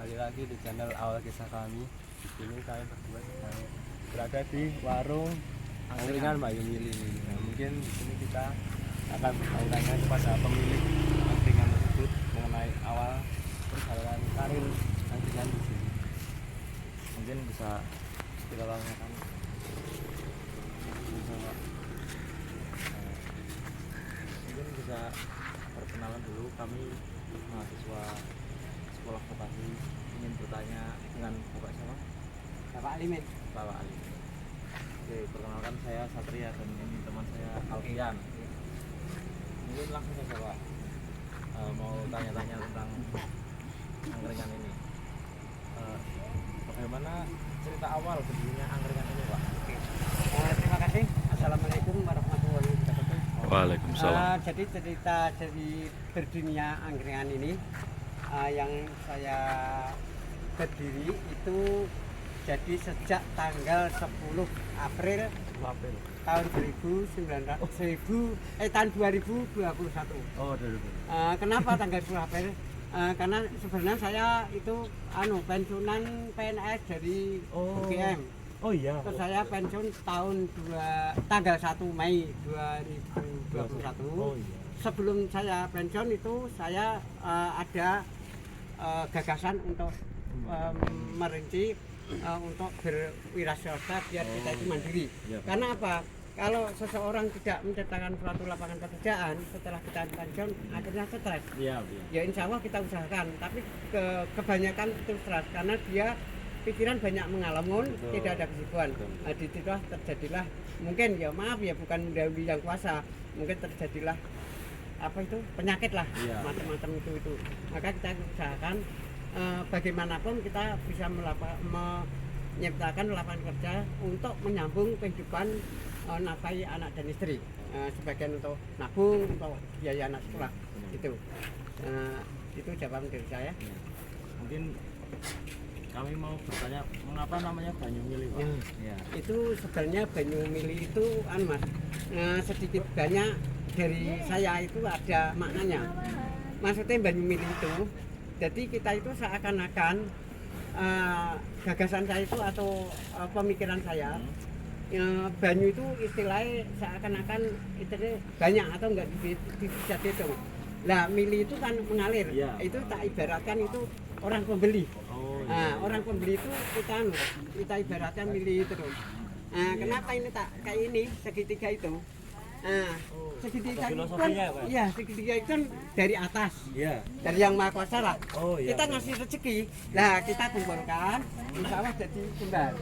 kembali lagi di channel Awal Kisah Kami. Di sini kami berdua sedang berada di warung angkringan Mbak Yumili. Nah, mungkin di sini kita akan bertanya kepada pemilik angkringan tersebut mengenai awal perjalanan karir angkringan di sini. Mungkin bisa kita tanyakan. Mungkin bisa perkenalan dulu, kami mahasiswa sekolah vokasi ingin bertanya dengan Bapak siapa? Bapak Alimin. Bapak Ali. Oke, perkenalkan saya Satria dan ini teman saya Alfian. Mungkin langsung saja Pak, mau tanya-tanya tentang angkringan ini. Bagaimana cerita awal berdirinya angkringan ini Pak? Terima kasih. Assalamualaikum warahmatullahi wabarakatuh. Waalaikumsalam. Jadi cerita dari berdirinya angkringan ini yang saya berdiri itu jadi sejak tanggal 10 April tahun 2021. Oh, dari Kenapa tanggal 10 April? Karena sebenarnya saya itu pensiunan PNS dari UGM. Oh iya. Terus saya pensiun tanggal 1 Mei 2021. Oh iya. Sebelum saya pensiun itu saya ada gagasan untuk merinci untuk berwirausaha biar kita itu mandiri. Iya, Karena apa? Kalau seseorang tidak menciptakan suatu lapangan pekerjaan setelah kita pensiun, akhirnya stres. Iya, iya. Ya insya Allah kita usahakan, tapi kebanyakan itu stres karena dia pikiran banyak mengalamun, Betul. tidak ada kesibukan. Betul. Nah, di situ terjadilah mungkin ya maaf ya bukan mendahului yang kuasa, mungkin terjadilah apa itu penyakit lah, Iya. macam-macam itu. Maka kita usahakan bagaimanapun kita bisa menyiptakan lapangan kerja untuk menyambung kehidupan nafkahi anak dan istri. Sebagian untuk nabung, untuk biaya anak sekolah itu. Itu jawaban dari saya. Ya. Mungkin kami mau bertanya mengapa namanya Banyumili Pak? Ya. Itu sebenarnya Banyumili itu Mas, sedikit banyak dari saya itu ada maknanya. Maksudnya Banyumili itu, jadi kita itu seakan-akan gagasan saya itu atau pemikiran saya, banyu itu istilahnya seakan-akan istilahnya banyak atau enggak bisa dihitung. Lah mili itu kan mengalir, Ya. itu tak ibaratkan itu orang pembeli. Oh iya. Nah, orang pembeli itu kita ibaratkan milih itu. Nah, kenapa ini tak kayak ini segitiga itu? Nah, segitiga itu kan, filosofinya, Pak? iya segitiga itu kan dari atas, Iya. dari yang maha kuasa lah. Oh iya. Kita ngasih rezeki, nah kita kumpulkan, insya Allah jadi kembar.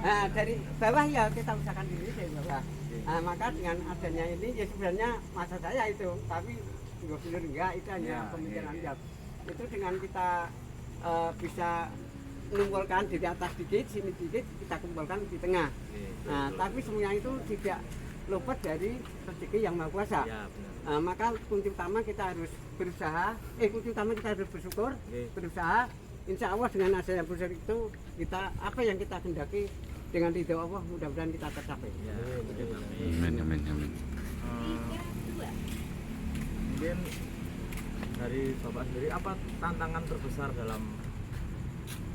Nah, dari bawah ya kita usahakan diri dari bawah. Nah, maka dengan adanya ini ya sebenarnya masa saya itu, tapi benar enggak itu hanya Ya, pemikiran iya. dia. Itu dengan kita bisa mengumpulkan dari atas dikit, sini dikit, kita kumpulkan di tengah. Nah, tapi semuanya itu tidak luput dari rezeki yang maha kuasa. Ya, benar. Nah, maka kunci utama kita harus berusaha, kunci utama kita harus bersyukur, Oke. berusaha. Insya Allah dengan hasil yang besar itu kita apa yang kita kendaki dengan ridho Allah mudah-mudahan kita tercapai. Ya, betul. Amin, amin, amin. Mungkin dari Bapak sendiri apa tantangan terbesar dalam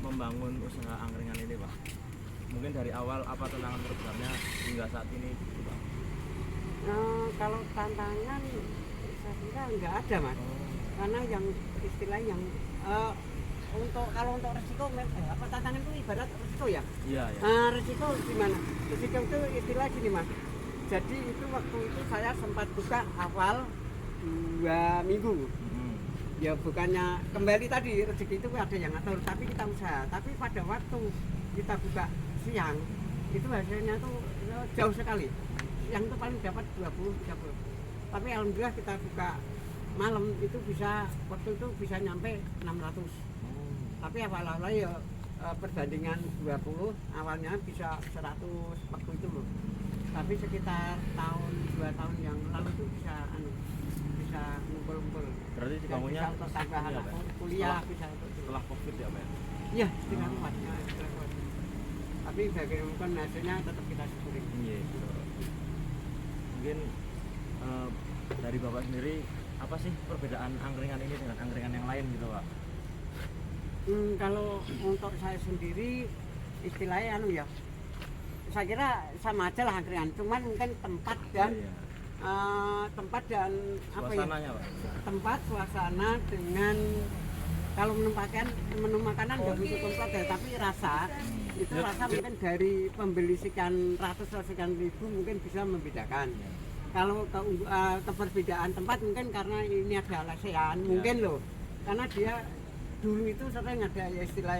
membangun usaha angkringan ini Pak? Mungkin dari awal apa tantangan terbesarnya hingga saat ini gitu, Pak? Kalau tantangan saya kira nggak ada Mas, karena yang istilah yang kalau untuk resiko apa tantangan itu ibarat resiko ya. Iya, ya. Resiko gimana? Resiko itu istilah gini Mas. Jadi itu waktu itu saya sempat buka awal 2 minggu. Ya bukannya kembali tadi rezeki itu ada yang ngatur, tapi kita usaha. Tapi pada waktu kita buka siang itu hasilnya tuh jauh sekali. Yang itu paling dapat 20-30. Tapi alhamdulillah kita buka malam itu bisa waktu itu bisa nyampe 600. Tapi awal-awal ya perbandingan 20 awalnya bisa 100 waktu itu loh. Tapi sekitar tahun 2 tahun yang lalu itu bisa ngumpul-ngumpul. Berarti dibangunnya bisa untuk tambahan iya, Pak? kuliah bisa untuk itu. Setelah Covid ya, Pak? Iya, setelah kuatnya. Tapi bagaimanapun hasilnya tetap kita syukuri. Iya, betul. Mungkin dari Bapak sendiri apa sih perbedaan angkringan ini dengan angkringan yang lain gitu Pak? Kalau untuk saya sendiri istilahnya anu ya, saya kira sama aja lah angkringan, cuman mungkin tempat dan tempat dan apa ya, Suasananya, Pak. tempat suasana dengan kalau menu makanan nggak butuh komplit ya, tapi rasa itu rasa mungkin dari pembeli sekian ratus atau sekian ribu mungkin bisa membedakan. Kalau keperbedaan tempat mungkin karena ini ada lesehan mungkin loh, karena dia dulu itu sering ada ya istilah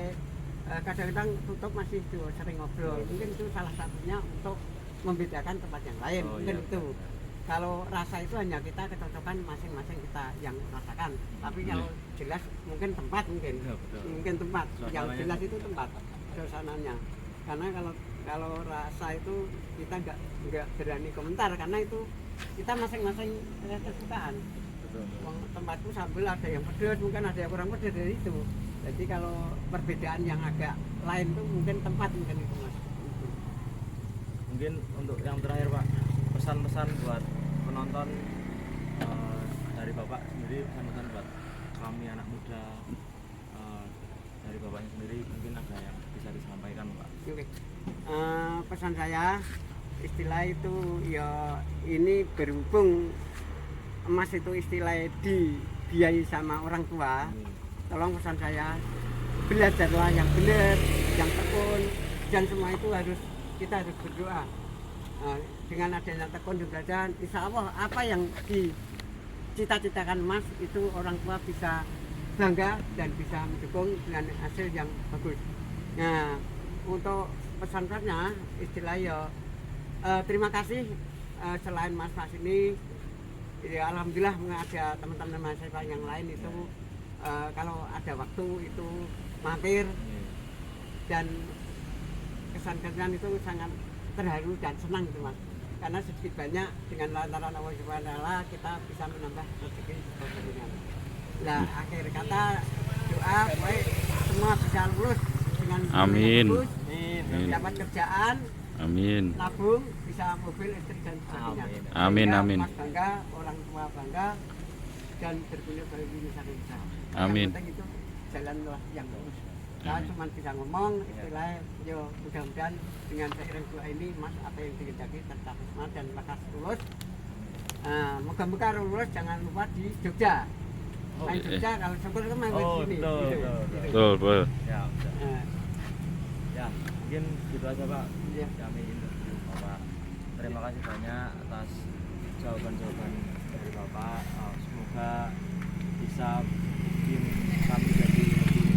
kadang-kadang tutup masih itu sering ngobrol, mungkin itu salah satunya untuk membedakan tempat yang lain. Mungkin itu kalau rasa itu hanya kita kecocokan masing-masing kita yang rasakan, tapi kalau jelas mungkin tempat mungkin tempat yang jelas itu tempat suasananya, karena kalau rasa itu kita nggak berani komentar karena itu kita masing-masing kesukaan. Tempatku sambel ada yang pedas, mungkin ada yang kurang pedas dari itu. Jadi kalau perbedaan yang agak lain tuh mungkin tempat mungkin itu mas. Mungkin untuk yang terakhir Pak, pesan-pesan buat penonton dari Bapak sendiri, pesan-pesan buat kami anak muda, dari Bapaknya sendiri mungkin ada yang bisa disampaikan Pak. Oke. Pesan saya istilah itu ya ini berhubung emas itu istilah dibiayai sama orang tua, tolong pesan saya belajarlah yang benar, yang tekun, dan semua itu kita harus berdoa. Dengan adanya tekun dan belajar, insya Allah apa yang dicita-citakan Mas itu orang tua bisa bangga dan bisa mendukung dengan hasil yang bagus. Nah, untuk pesan-pesannya istilah ya terima kasih selain Mas ini ya, alhamdulillah ada teman-teman mahasiswa yang lain itu kalau ada waktu itu mampir, dan kesan-kesan itu sangat terharu dan senang itu Mas, karena sedikit banyak dengan lantaran Allah Subhanahu wa taala kita bisa menambah rezeki sebagainya. Nah, akhir kata doa baik semua bisa lulus dengan Amin. bagus, dapat kerjaan, Amin. nabung, bisa mobil, listrik dan sebagainya. Amin, Sehingga amin. Mas bangga, orang tua bangga, dan berguna bagi Indonesia. Amin. Yang penting itu jalanlah yang lurus. Saya cuma bisa ngomong istilahnya, yo mudah-mudahan dengan seiring doa ini Mas apa yang dikehendaki tercapai semua dan lekas lulus. Moga-moga lulus jangan lupa di Jogja. Main Jogja kalau syukur itu main di sini. Betul. Ya, ya mungkin gitu aja Pak. Iya. Kami interview Bapak. Terima kasih banyak atas jawaban-jawaban dari Bapak. Semoga bisa bikin kami jadi lebih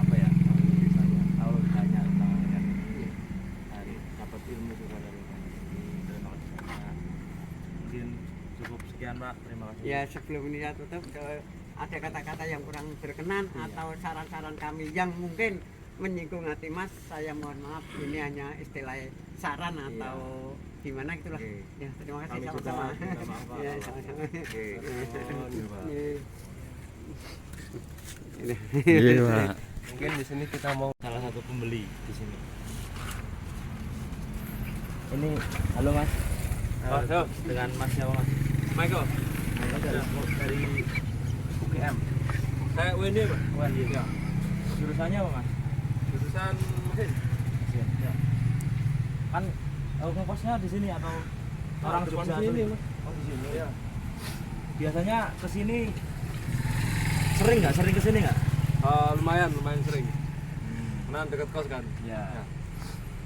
apa ya, misalnya tahu banyak tentang yang dari dapat ilmu juga dari Bapak. Terima kasih banyak. Mungkin cukup sekian Pak. Terima kasih. Ya, sebelum ini saya tutup, kalau ada kata-kata yang kurang berkenan atau saran-saran kami yang mungkin menyinggung hati Mas, saya mohon maaf, ini hanya istilah saran atau gimana gitulah. Ya, terima kasih Kami sama-sama. juga minta maaf, Pak. Ya, sama-sama. Iya, Pak. Mungkin di sini kita mau Salah satu pembeli di sini. Ini halo Mas. Halo. Dengan Mas siapa Mas? Michael. Dari UGM. Saya UND Pak. UND. Ya. Jurusannya apa Mas? Jurusan mesin. Ya. Kan ngekosnya di sini atau orang depan Jogja sini, asli? Mas. Oh di sini. Ya. Biasanya ke sini sering nggak? Sering ke sini nggak? Lumayan sering. Karena dekat kos kan. Ya.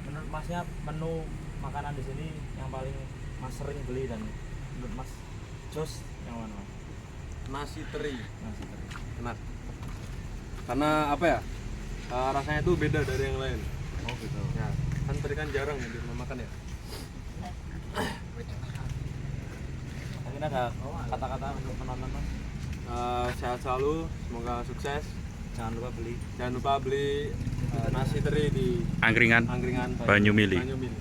Menurut Masnya menu makanan di sini yang paling Mas sering beli dan menurut Mas Jos yang mana Mas? Nasi teri. Nasi teri. Enak. Karena apa ya? Rasanya itu beda dari yang lain. Oh gitu. Ya, kan teri kan jarang ya dimakan ya. Mungkin ada kata-kata untuk penonton Mas? Sehat selalu, semoga sukses. Jangan lupa beli Jangan lupa beli nasi teri di Angkringan Angkringan Banyumili. Banyumili.